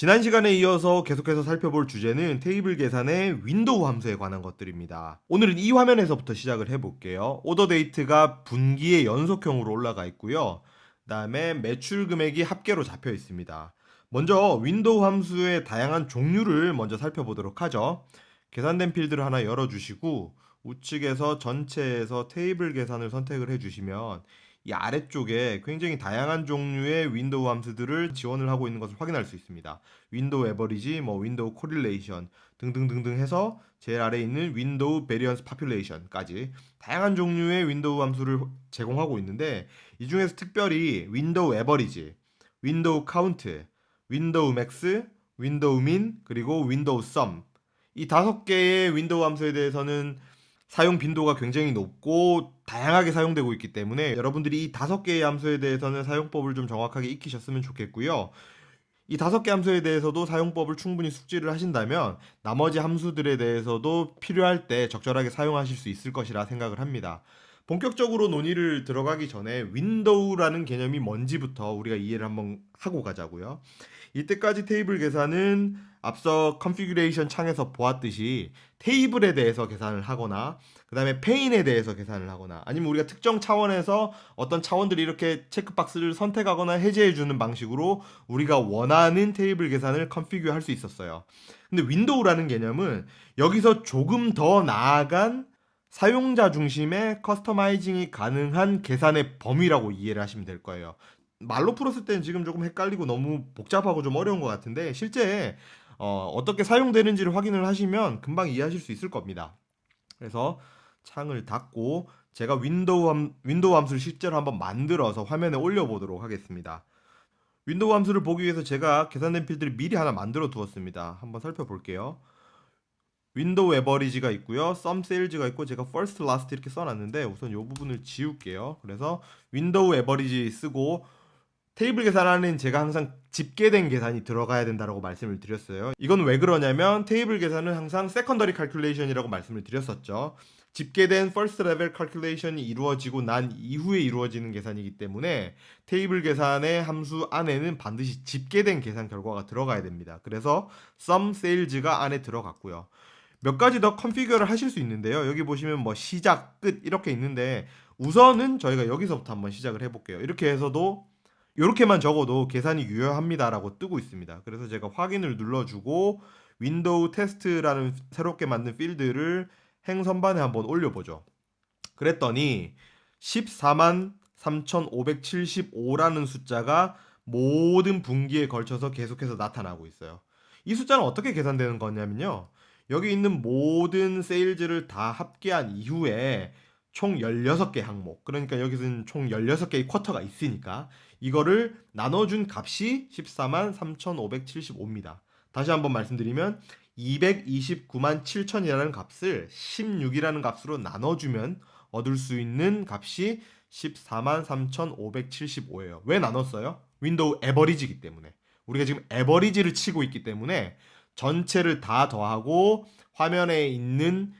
지난 시간에 이어서 계속해서 살펴볼 주제는 테이블 계산의 윈도우 함수에 관한 것들입니다. 오늘은 이 화면에서부터 시작을 해볼게요. 오더 데이트가 분기의 연속형으로 올라가 있고요. 그 다음에 매출 금액이 합계로 잡혀 있습니다. 먼저 윈도우 함수의 다양한 종류를 먼저 살펴보도록 하죠. 계산된 필드를 하나 열어주시고 우측에서 전체에서 테이블 계산을 선택을 해주시면 이 아래쪽에 굉장히 다양한 종류의 윈도우 함수들을 지원을 하고 있는 것을 확인할 수 있습니다. 윈도우 에버리지, 윈도우 코릴레이션 등등등등 해서 제일 아래에 있는 윈도우 베리언스 파퓰레이션까지 다양한 종류의 윈도우 함수를 제공하고 있는데 이 중에서 특별히 윈도우 에버리지, 윈도우 카운트, 윈도우 맥스, 윈도우 민, 그리고 윈도우 썸 이 5개의 윈도우 함수에 대해서는 사용 빈도가 굉장히 높고 다양하게 사용되고 있기 때문에 여러분들이 이 5개의 함수에 대해서는 사용법을 좀 정확하게 익히셨으면 좋겠고요. 이 5개 함수에 대해서도 사용법을 충분히 숙지를 하신다면 나머지 함수들에 대해서도 필요할 때 적절하게 사용하실 수 있을 것이라 생각을 합니다. 본격적으로 논의를 들어가기 전에 윈도우라는 개념이 뭔지부터 우리가 이해를 한번 하고 가자고요. 이때까지 테이블 계산은 앞서 컨피규레이션 창에서 보았듯이 테이블에 대해서 계산을 하거나 그 다음에 페인에 대해서 계산을 하거나 아니면 우리가 특정 차원에서 어떤 차원들이 이렇게 체크박스를 선택하거나 해제해주는 방식으로 우리가 원하는 테이블 계산을 컨피규어 할 수 있었어요. 근데 윈도우라는 개념은 여기서 조금 더 나아간 사용자 중심의 커스터마이징이 가능한 계산의 범위라고 이해를 하시면 될 거예요. 말로 풀었을 때는 지금 조금 헷갈리고 너무 복잡하고 좀 어려운 것 같은데 실제 어떻게 사용되는지를 확인을 하시면 금방 이해하실 수 있을 겁니다. 그래서 창을 닫고 제가 윈도우 함수를 실제로 한번 만들어서 화면에 올려보도록 하겠습니다. 윈도우 함수를 보기 위해서 제가 계산된 필드를 미리 하나 만들어 두었습니다. 한번 살펴볼게요. 윈도우 에버리지가 있고요. 썸 세일즈가 있고 제가 first, last 이렇게 써놨는데 우선 이 부분을 지울게요. 그래서 윈도우 에버리지 쓰고 테이블 계산하는 제가 항상 집계된 계산이 들어가야 된다고 말씀을 드렸어요. 이건 왜 그러냐면 테이블 계산은 항상 세컨더리 칼큘레이션이라고 말씀을 드렸었죠. 집계된 first level calculation이 이루어지고 난 이후에 이루어지는 계산이기 때문에 테이블 계산의 함수 안에는 반드시 집계된 계산 결과가 들어가야 됩니다. 그래서 sum sales가 안에 들어갔고요. 몇 가지 더 컨피규어를 하실 수 있는데요. 여기 보시면 시작, 끝 이렇게 있는데 우선은 저희가 여기서부터 한번 시작을 해볼게요. 이렇게 해서도 이렇게만 적어도 계산이 유효합니다라고 뜨고 있습니다. 그래서 제가 확인을 눌러주고 윈도우 테스트라는 새롭게 만든 필드를 행선반에 한번 올려보죠. 그랬더니 14만 3,575라는 숫자가 모든 분기에 걸쳐서 계속해서 나타나고 있어요. 이 숫자는 어떻게 계산되는 거냐면요. 여기 있는 모든 세일즈를 다 합계한 이후에 총 16개 항목, 그러니까 여기서는 총 16개의 쿼터가 있으니까 이거를 나눠준 값이 14만 3,575입니다. 다시 한번 말씀드리면 229만 7천이라는 값을 16이라는 값으로 나눠주면 얻을 수 있는 값이 14만 3,575예요. 왜 나눴어요? 윈도우 에버리지이기 때문에. 우리가 지금 에버리지를 치고 있기 때문에 전체를 다 더하고 화면에 있는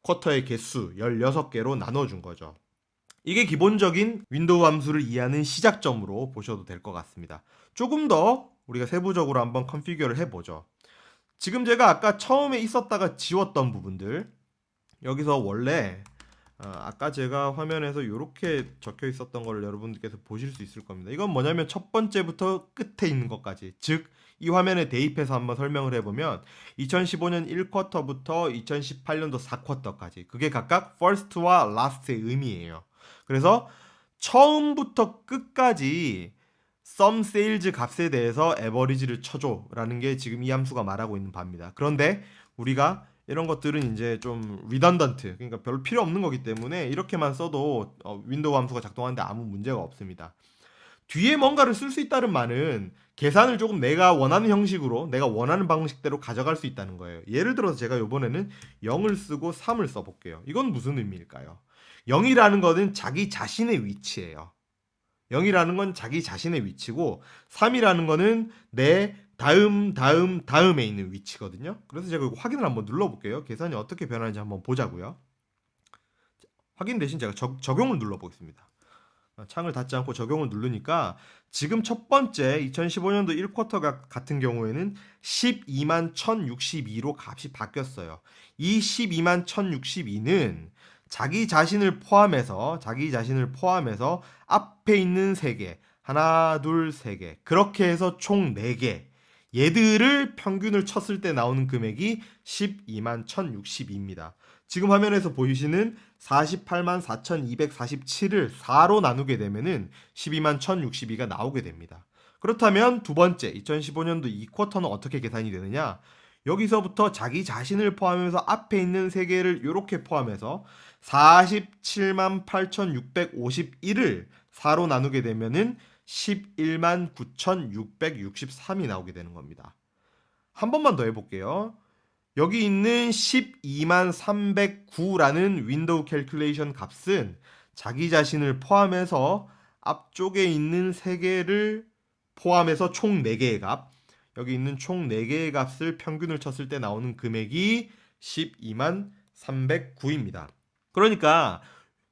쿼터의 개수 16개로 나눠준 거죠. 이게 기본적인 윈도우 함수를 이해하는 시작점으로 보셔도 될 것 같습니다. 조금 더 우리가 세부적으로 한번 컨피규어를 해보죠. 지금 제가 아까 처음에 있었다가 지웠던 부분들, 여기서 원래 아까 제가 화면에서 이렇게 적혀 있었던 걸 여러분들께서 보실 수 있을 겁니다. 이건 뭐냐면 첫 번째부터 끝에 있는 것까지, 즉 이 화면에 대입해서 한번 설명을 해보면 2015년 1쿼터부터 2018년도 4쿼터까지 그게 각각 first와 last의 의미예요. 그래서 처음부터 끝까지 sum sales 값에 대해서 average를 쳐줘라는 게 지금 이 함수가 말하고 있는 바입니다. 그런데 우리가 이런 것들은 이제 좀 redundant, 그러니까 별로 필요 없는 거기 때문에 이렇게만 써도 윈도우 함수가 작동하는데 아무 문제가 없습니다. 뒤에 뭔가를 쓸 수 있다는 말은 계산을 조금 내가 원하는 형식으로, 내가 원하는 방식대로 가져갈 수 있다는 거예요. 예를 들어서 제가 이번에는 0을 쓰고 3을 써볼게요. 이건 무슨 의미일까요? 0이라는 거는 자기 자신의 위치예요. 0이라는 건 자기 자신의 위치고 3이라는 거는 내 다음에 있는 위치거든요. 그래서 제가 이거 확인을 한번 눌러볼게요. 계산이 어떻게 변하는지 한번 보자고요. 확인 대신 제가 적용을 눌러보겠습니다. 창을 닫지 않고 적용을 누르니까 지금 첫 번째 2015년도 1쿼터 같은 경우에는 12만 1062로 값이 바뀌었어요. 이 12만 1062는 자기 자신을 포함해서 앞에 있는 3개, 하나, 둘, 3개, 그렇게 해서 총 4개, 얘들을 평균을 쳤을 때 나오는 금액이 12만 1062입니다. 지금 화면에서 보이시는 48만 4247을 4로 나누게 되면은 12만 1062가 나오게 됩니다. 그렇다면 두 번째 2015년도 2쿼터는 어떻게 계산이 되느냐? 여기서부터 자기 자신을 포함해서 앞에 있는 3개를 이렇게 포함해서 47만 8651을 4로 나누게 되면은 11만 9663이 나오게 되는 겁니다. 한 번만 더 해볼게요. 여기 있는 12만 309라는 윈도우 캘큘레이션 값은 자기 자신을 포함해서 앞쪽에 있는 3개를 포함해서 총 4개의 값, 여기 있는 총 4개의 값을 평균을 쳤을 때 나오는 금액이 12만 309입니다. 그러니까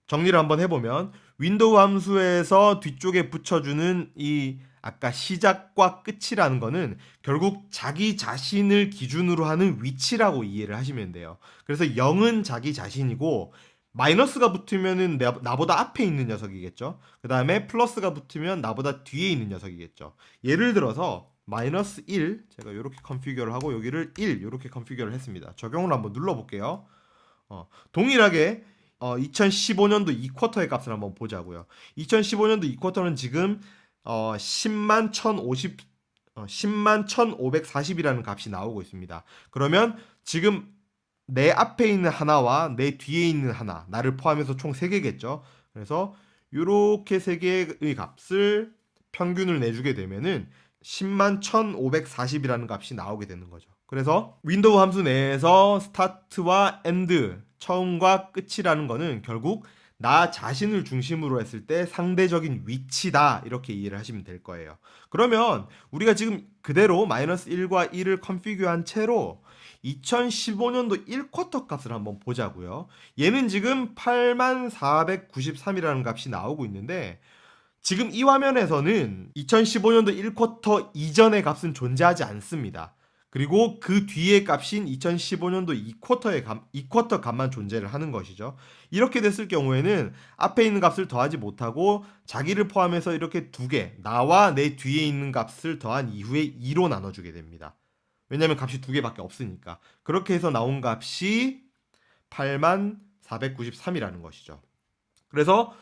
정리를 한번 해보면 윈도우 함수에서 뒤쪽에 붙여주는 이 아까 시작과 끝이라는 거는 결국 자기 자신을 기준으로 하는 위치라고 이해를 하시면 돼요. 그래서 0은 자기 자신이고 마이너스가 붙으면은 나보다 앞에 있는 녀석이겠죠. 그 다음에 플러스가 붙으면 나보다 뒤에 있는 녀석이겠죠. 예를 들어서 마이너스 1 제가 이렇게 컨피규어를 하고 여기를 1 이렇게 컨피규어를 했습니다. 적용을 한번 눌러볼게요. 동일하게 2015년도 2쿼터의 값을 한번 보자고요. 2015년도 2쿼터는 지금 10만 1540이라는 값이 나오고 있습니다. 그러면 지금 내 앞에 있는 하나와 내 뒤에 있는 하나, 나를 포함해서 총 3개겠죠. 그래서 이렇게 3개의 값을 평균을 내주게 되면은 10만 1540이라는 값이 나오게 되는 거죠. 그래서 윈도우 함수 내에서 스타트와 엔드, 처음과 끝이라는 거는 결국 나 자신을 중심으로 했을 때 상대적인 위치다, 이렇게 이해를 하시면 될 거예요. 그러면 우리가 지금 그대로 마이너스 1과 1을 컨피규어한 채로 2015년도 1쿼터 값을 한번 보자고요. 얘는 지금 8만 493이라는 값이 나오고 있는데 지금 이 화면에서는 2015년도 1쿼터 이전의 값은 존재하지 않습니다. 그리고 그 뒤의 값인 2015년도 2쿼터 값만 존재를 하는 것이죠. 이렇게 됐을 경우에는 앞에 있는 값을 더하지 못하고 자기를 포함해서 이렇게 2개, 나와 내 뒤에 있는 값을 더한 이후에 2로 나눠주게 됩니다. 왜냐하면 값이 2개밖에 없으니까. 그렇게 해서 나온 값이 8만 493이라는 것이죠. 그래서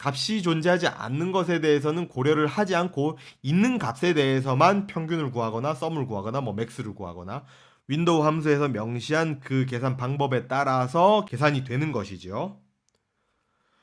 값이 존재하지 않는 것에 대해서는 고려를 하지 않고 있는 값에 대해서만 평균을 구하거나 썸을 구하거나 맥스를 구하거나 윈도우 함수에서 명시한 그 계산 방법에 따라서 계산이 되는 것이죠.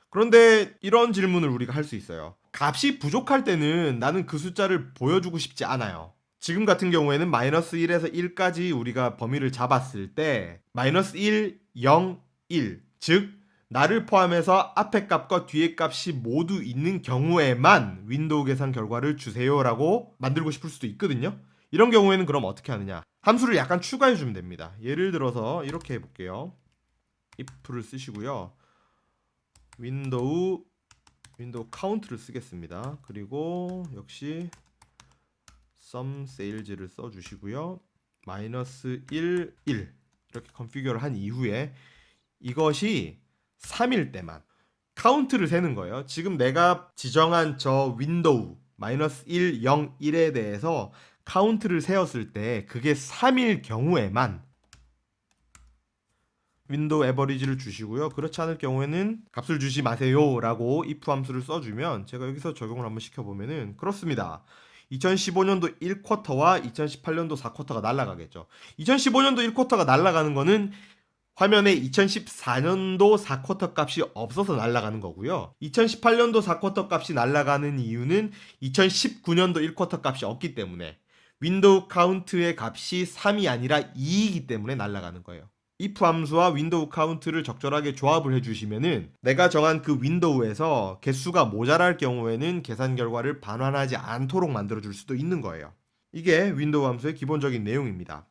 그런데 이런 질문을 우리가 할 수 있어요. 값이 부족할 때는 나는 그 숫자를 보여주고 싶지 않아요. 지금 같은 경우에는 마이너스 1에서 1까지 우리가 범위를 잡았을 때 마이너스 1, 0, 1, 즉 나를 포함해서 앞에 값과 뒤에 값이 모두 있는 경우에만 윈도우 계산 결과를 주세요라고 만들고 싶을 수도 있거든요. 이런 경우에는 그럼 어떻게 하느냐? 함수를 약간 추가해 주면 됩니다. 예를 들어서 이렇게 해볼게요. if를 쓰시고요. 윈도우 카운트를 쓰겠습니다. 그리고 역시 sum sales를 써주시고요. 마이너스 1, 1 이렇게 컨피규어를 한 이후에 이것이 3일 때만 카운트를 세는 거예요. 지금 내가 지정한 저 윈도우 마이너스 1, 0, 1에 대해서 카운트를 세었을 때 그게 3일 경우에만 윈도우 에버리지를 주시고요. 그렇지 않을 경우에는 값을 주지 마세요 라고 if 함수를 써주면 제가 여기서 적용을 한번 시켜보면은 그렇습니다. 2015년도 1쿼터와 2018년도 4쿼터가 날아가겠죠. 2015년도 1쿼터가 날아가는 거는 화면에 2014년도 4쿼터 값이 없어서 날아가는 거고요. 2018년도 4쿼터 값이 날아가는 이유는 2019년도 1쿼터 값이 없기 때문에 윈도우 카운트의 값이 3이 아니라 2이기 때문에 날아가는 거예요. if 함수와 윈도우 카운트를 적절하게 조합을 해주시면은 내가 정한 그 윈도우에서 개수가 모자랄 경우에는 계산 결과를 반환하지 않도록 만들어줄 수도 있는 거예요. 이게 윈도우 함수의 기본적인 내용입니다.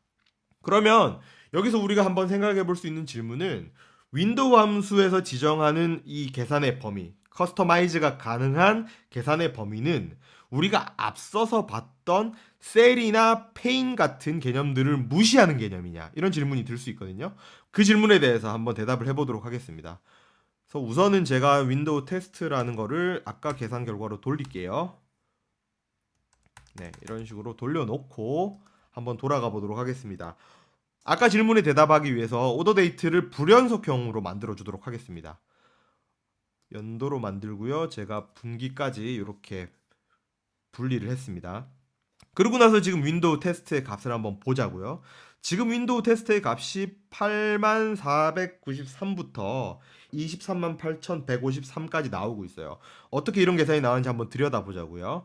그러면 여기서 우리가 한번 생각해 볼 수 있는 질문은 윈도우 함수에서 지정하는 이 계산의 범위, 커스터마이즈가 가능한 계산의 범위는 우리가 앞서서 봤던 셀이나 페인 같은 개념들을 무시하는 개념이냐, 이런 질문이 들 수 있거든요. 그 질문에 대해서 한번 대답을 해보도록 하겠습니다. 그래서 우선은 제가 윈도우 테스트라는 거를 아까 계산 결과로 돌릴게요. 네, 이런 식으로 돌려놓고 한번 돌아가 보도록 하겠습니다. 아까 질문에 대답하기 위해서 오더데이트를 불연속형으로 만들어 주도록 하겠습니다. 연도로 만들고요. 제가 분기까지 이렇게 분리를 했습니다. 그러고 나서 지금 윈도우 테스트의 값을 한번 보자고요. 지금 윈도우 테스트의 값이 8493부터 238,153까지 나오고 있어요. 어떻게 이런 계산이 나오는지 한번 들여다보자고요.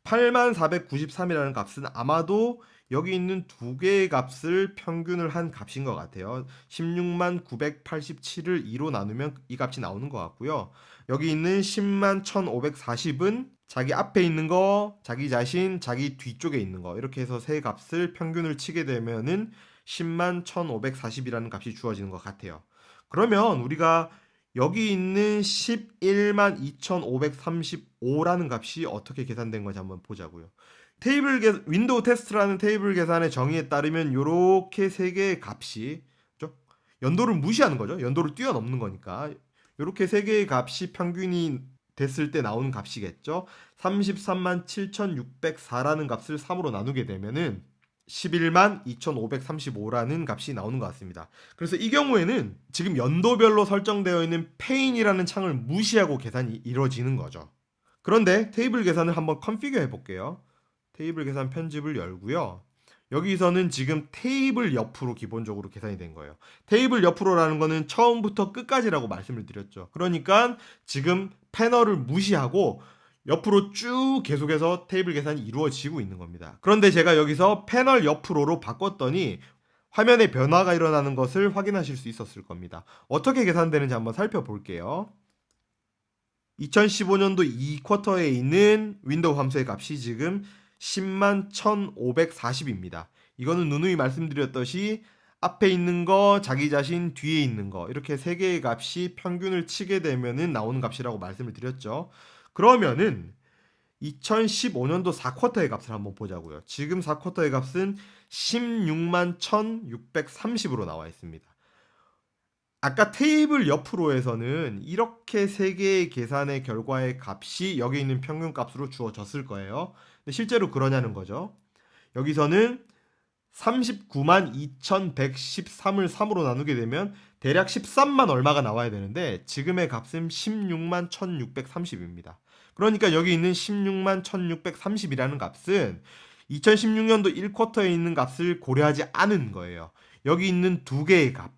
8493이라는 값은 아마도 여기 있는 두 개의 값을 평균을 한 값인 것 같아요. 16987을 2로 나누면 이 값이 나오는 것 같고요. 여기 있는 101,540은 자기 앞에 있는 거, 자기 자신, 자기 뒤쪽에 있는 거, 이렇게 해서 세 값을 평균을 치게 되면은 101,540이라는 값이 주어지는 것 같아요. 그러면 우리가 여기 있는 112,535라는 값이 어떻게 계산된 건지 한번 보자고요. 윈도우 테스트라는 테이블 계산의 정의에 따르면 이렇게 세 개의 값이, 그렇죠? 연도를 무시하는 거죠. 연도를 뛰어넘는 거니까. 이렇게 세 개의 값이 평균이 됐을 때 나오는 값이겠죠. 337,604라는 값을 3으로 나누게 되면은 112,535라는 값이 나오는 것 같습니다. 그래서 이 경우에는 지금 연도별로 설정되어 있는 페인이라는 창을 무시하고 계산이 이루어지는 거죠. 그런데 테이블 계산을 한번 컨피규어 해볼게요. 테이블 계산 편집을 열고요. 여기서는 지금 테이블 옆으로 기본적으로 계산이 된 거예요. 테이블 옆으로라는 거는 처음부터 끝까지라고 말씀을 드렸죠. 그러니까 지금 패널을 무시하고 옆으로 쭉 계속해서 테이블 계산이 이루어지고 있는 겁니다. 그런데 제가 여기서 패널 옆으로로 바꿨더니 화면에 변화가 일어나는 것을 확인하실 수 있었을 겁니다. 어떻게 계산되는지 한번 살펴볼게요. 2015년도 2쿼터에 있는 윈도우 함수의 값이 지금 101,540입니다. 이거는 누누이 말씀드렸듯이 앞에 있는 거, 자기 자신, 뒤에 있는 거, 이렇게 세 개의 값이 평균을 치게 되면은 나오는 값이라고 말씀을 드렸죠. 그러면은 2015년도 4쿼터의 값을 한번 보자고요. 지금 4쿼터의 값은 161,630으로 나와 있습니다. 아까 테이블 옆으로에서는 이렇게 세 개의 계산의 결과의 값이 여기 있는 평균 값으로 주어졌을 거예요. 근데 실제로 그러냐는 거죠. 여기서는 392,113을 3으로 나누게 되면 대략 13만 얼마가 나와야 되는데 지금의 값은 161,630입니다. 그러니까 여기 있는 161,630이라는 값은 2016년도 1쿼터에 있는 값을 고려하지 않은 거예요. 여기 있는 두 개의 값,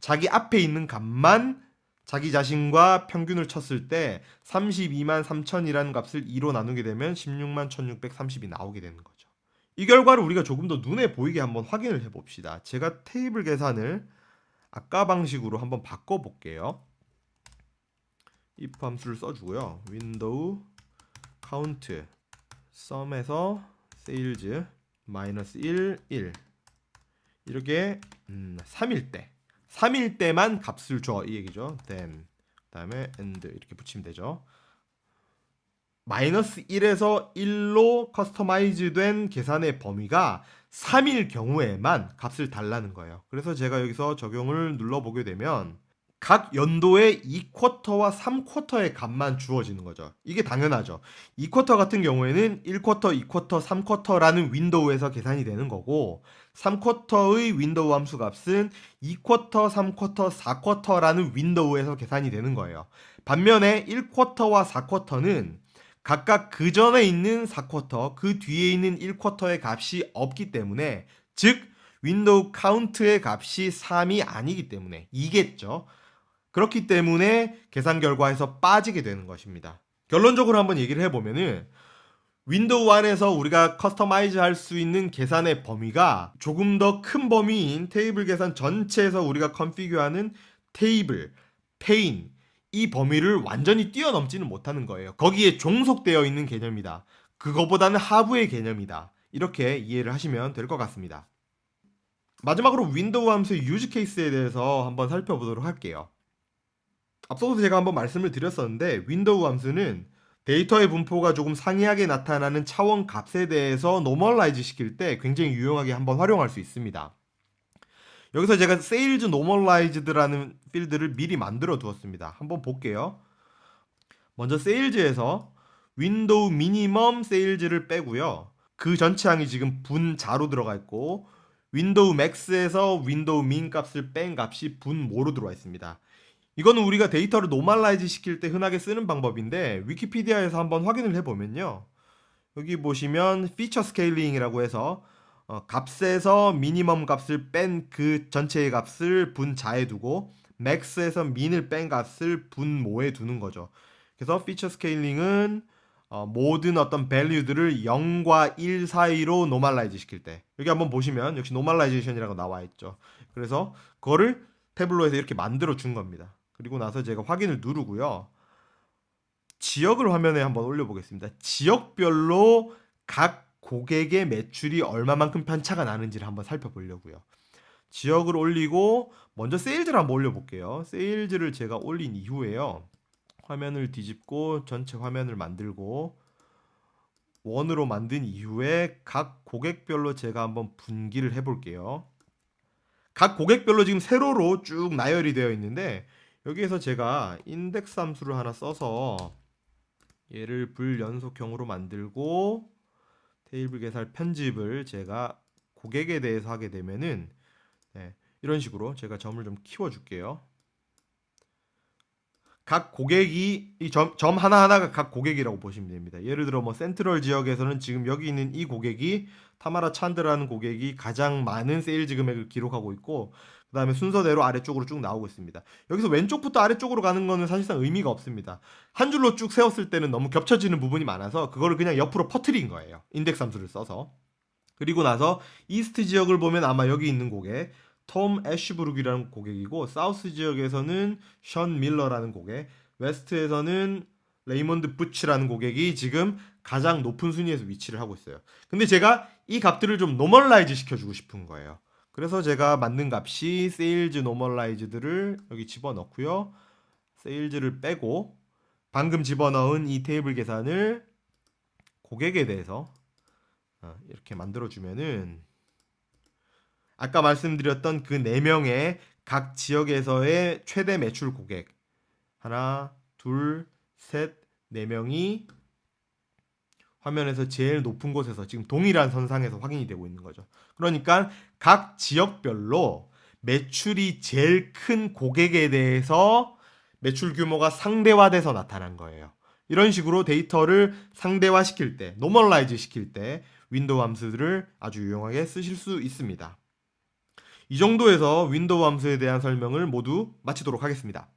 자기 앞에 있는 값만 자기 자신과 평균을 쳤을 때 32만 3천이라는 값을 2로 나누게 되면 16만 1630이 나오게 되는 거죠. 이 결과를 우리가 조금 더 눈에 보이게 한번 확인을 해봅시다. 제가 테이블 계산을 아까 방식으로 한번 바꿔볼게요. if 함수를 써주고요. 윈도우 count sum에서 sales -1, 1 이렇게 3일 때만 값을 줘, 이 얘기죠. then 그다음에 and 이렇게 붙이면 되죠. -1에서 1로 커스터마이즈 된 계산의 범위가 3일 경우에만 값을 달라는 거예요. 그래서 제가 여기서 적용을 눌러보게 되면 각 연도의 2쿼터와 3쿼터의 값만 주어지는 거죠. 이게 당연하죠. 2쿼터 같은 경우에는 1쿼터, 2쿼터, 3쿼터라는 윈도우에서 계산이 되는 거고 3쿼터의 윈도우 함수 값은 2쿼터, 3쿼터, 4쿼터라는 윈도우에서 계산이 되는 거예요. 반면에 1쿼터와 4쿼터는 각각 그 전에 있는 4쿼터, 그 뒤에 있는 1쿼터의 값이 없기 때문에 즉 윈도우 카운트의 값이 3이 아니기 때문에 2겠죠. 그렇기 때문에 계산 결과에서 빠지게 되는 것입니다. 결론적으로 한번 얘기를 해보면은 윈도우 안에서 우리가 커스터마이즈 할 수 있는 계산의 범위가 조금 더 큰 범위인 테이블 계산 전체에서 우리가 컨피규어하는 테이블, 페인 이 범위를 완전히 뛰어넘지는 못하는 거예요. 거기에 종속되어 있는 개념이다. 그거보다는 하부의 개념이다. 이렇게 이해를 하시면 될 것 같습니다. 마지막으로 윈도우 함수의 유즈 케이스에 대해서 한번 살펴보도록 할게요. 앞서도 제가 한번 말씀을 드렸었는데 윈도우 함수는 데이터의 분포가 조금 상이하게 나타나는 차원 값에 대해서 노멀라이즈 시킬 때 굉장히 유용하게 한번 활용할 수 있습니다. 여기서 제가 세일즈 노멀라이즈드라는 필드를 미리 만들어 두었습니다. 한번 볼게요. 먼저 세일즈에서 윈도우 미니멈 세일즈를 빼고요. 그 전체 항이 지금 분자로 들어가 있고 윈도우 맥스에서 윈도우 민 값을 뺀 값이 분모로 들어와 있습니다. 이거는 우리가 데이터를 노멀라이즈 시킬 때 흔하게 쓰는 방법인데 위키피디아에서 한번 확인을 해보면요. 여기 보시면 피처 스케일링이라고 해서 값에서 미니멈 값을 뺀 그 전체의 값을 분자에 두고 맥스에서 민을 뺀 값을 분모에 두는 거죠. 그래서 피처 스케일링은 모든 어떤 밸류들을 0과 1 사이로 노멀라이즈 시킬 때 여기 한번 보시면 역시 노멀라이제이션이라고 나와 있죠. 그래서 그거를 태블로에서 이렇게 만들어 준 겁니다. 그리고 나서 제가 확인을 누르고요. 지역을 화면에 한번 올려보겠습니다. 지역별로 각 고객의 매출이 얼마만큼 편차가 나는지를 한번 살펴보려고요. 지역을 올리고 먼저 세일즈를 한번 올려볼게요. 세일즈를 제가 올린 이후에요. 화면을 뒤집고 전체 화면을 만들고 원으로 만든 이후에 각 고객별로 제가 한번 분기를 해볼게요. 각 고객별로 지금 세로로 쭉 나열이 되어 있는데 여기에서 제가 인덱스 함수를 하나 써서 얘를 불연속형으로 만들고 테이블 개살 편집을 제가 고객에 대해서 하게 되면은 이런 식으로 제가 점을 좀 키워줄게요. 각 고객이 이 점 하나하나가 각 고객이라고 보시면 됩니다. 예를 들어 뭐 센트럴 지역에서는 지금 여기 있는 이 고객이 타마라 찬드라는 고객이 가장 많은 세일즈 금액을 기록하고 있고 그 다음에 순서대로 아래쪽으로 쭉 나오고 있습니다. 여기서 왼쪽부터 아래쪽으로 가는 거는 사실상 의미가 없습니다. 한 줄로 쭉 세웠을 때는 너무 겹쳐지는 부분이 많아서 그거를 그냥 옆으로 퍼트린 거예요. 인덱스 함수를 써서. 그리고 나서 이스트 지역을 보면 아마 여기 있는 고객 톰 애쉬브룩이라는 고객이고 사우스 지역에서는 션 밀러라는 고객, 웨스트에서는 레이먼드 부치라는 고객이 지금 가장 높은 순위에서 위치를 하고 있어요. 근데 제가 이 값들을 좀 노멀라이즈 시켜주고 싶은 거예요. 그래서 제가 만든 값이 세일즈 노멀라이즈들을 여기 집어넣고요. 세일즈를 빼고 방금 집어넣은 이 테이블 계산을 고객에 대해서 이렇게 만들어주면은 아까 말씀드렸던 그 4명의 각 지역에서의 최대 매출 고객 하나, 둘, 셋, 4명이 화면에서 제일 높은 곳에서 지금 동일한 선상에서 확인이 되고 있는 거죠. 그러니까 각 지역별로 매출이 제일 큰 고객에 대해서 매출 규모가 상대화돼서 나타난 거예요. 이런 식으로 데이터를 상대화 시킬 때, 노멀라이즈 시킬 때 윈도우 함수들을 아주 유용하게 쓰실 수 있습니다. 이 정도에서 윈도우 함수에 대한 설명을 모두 마치도록 하겠습니다.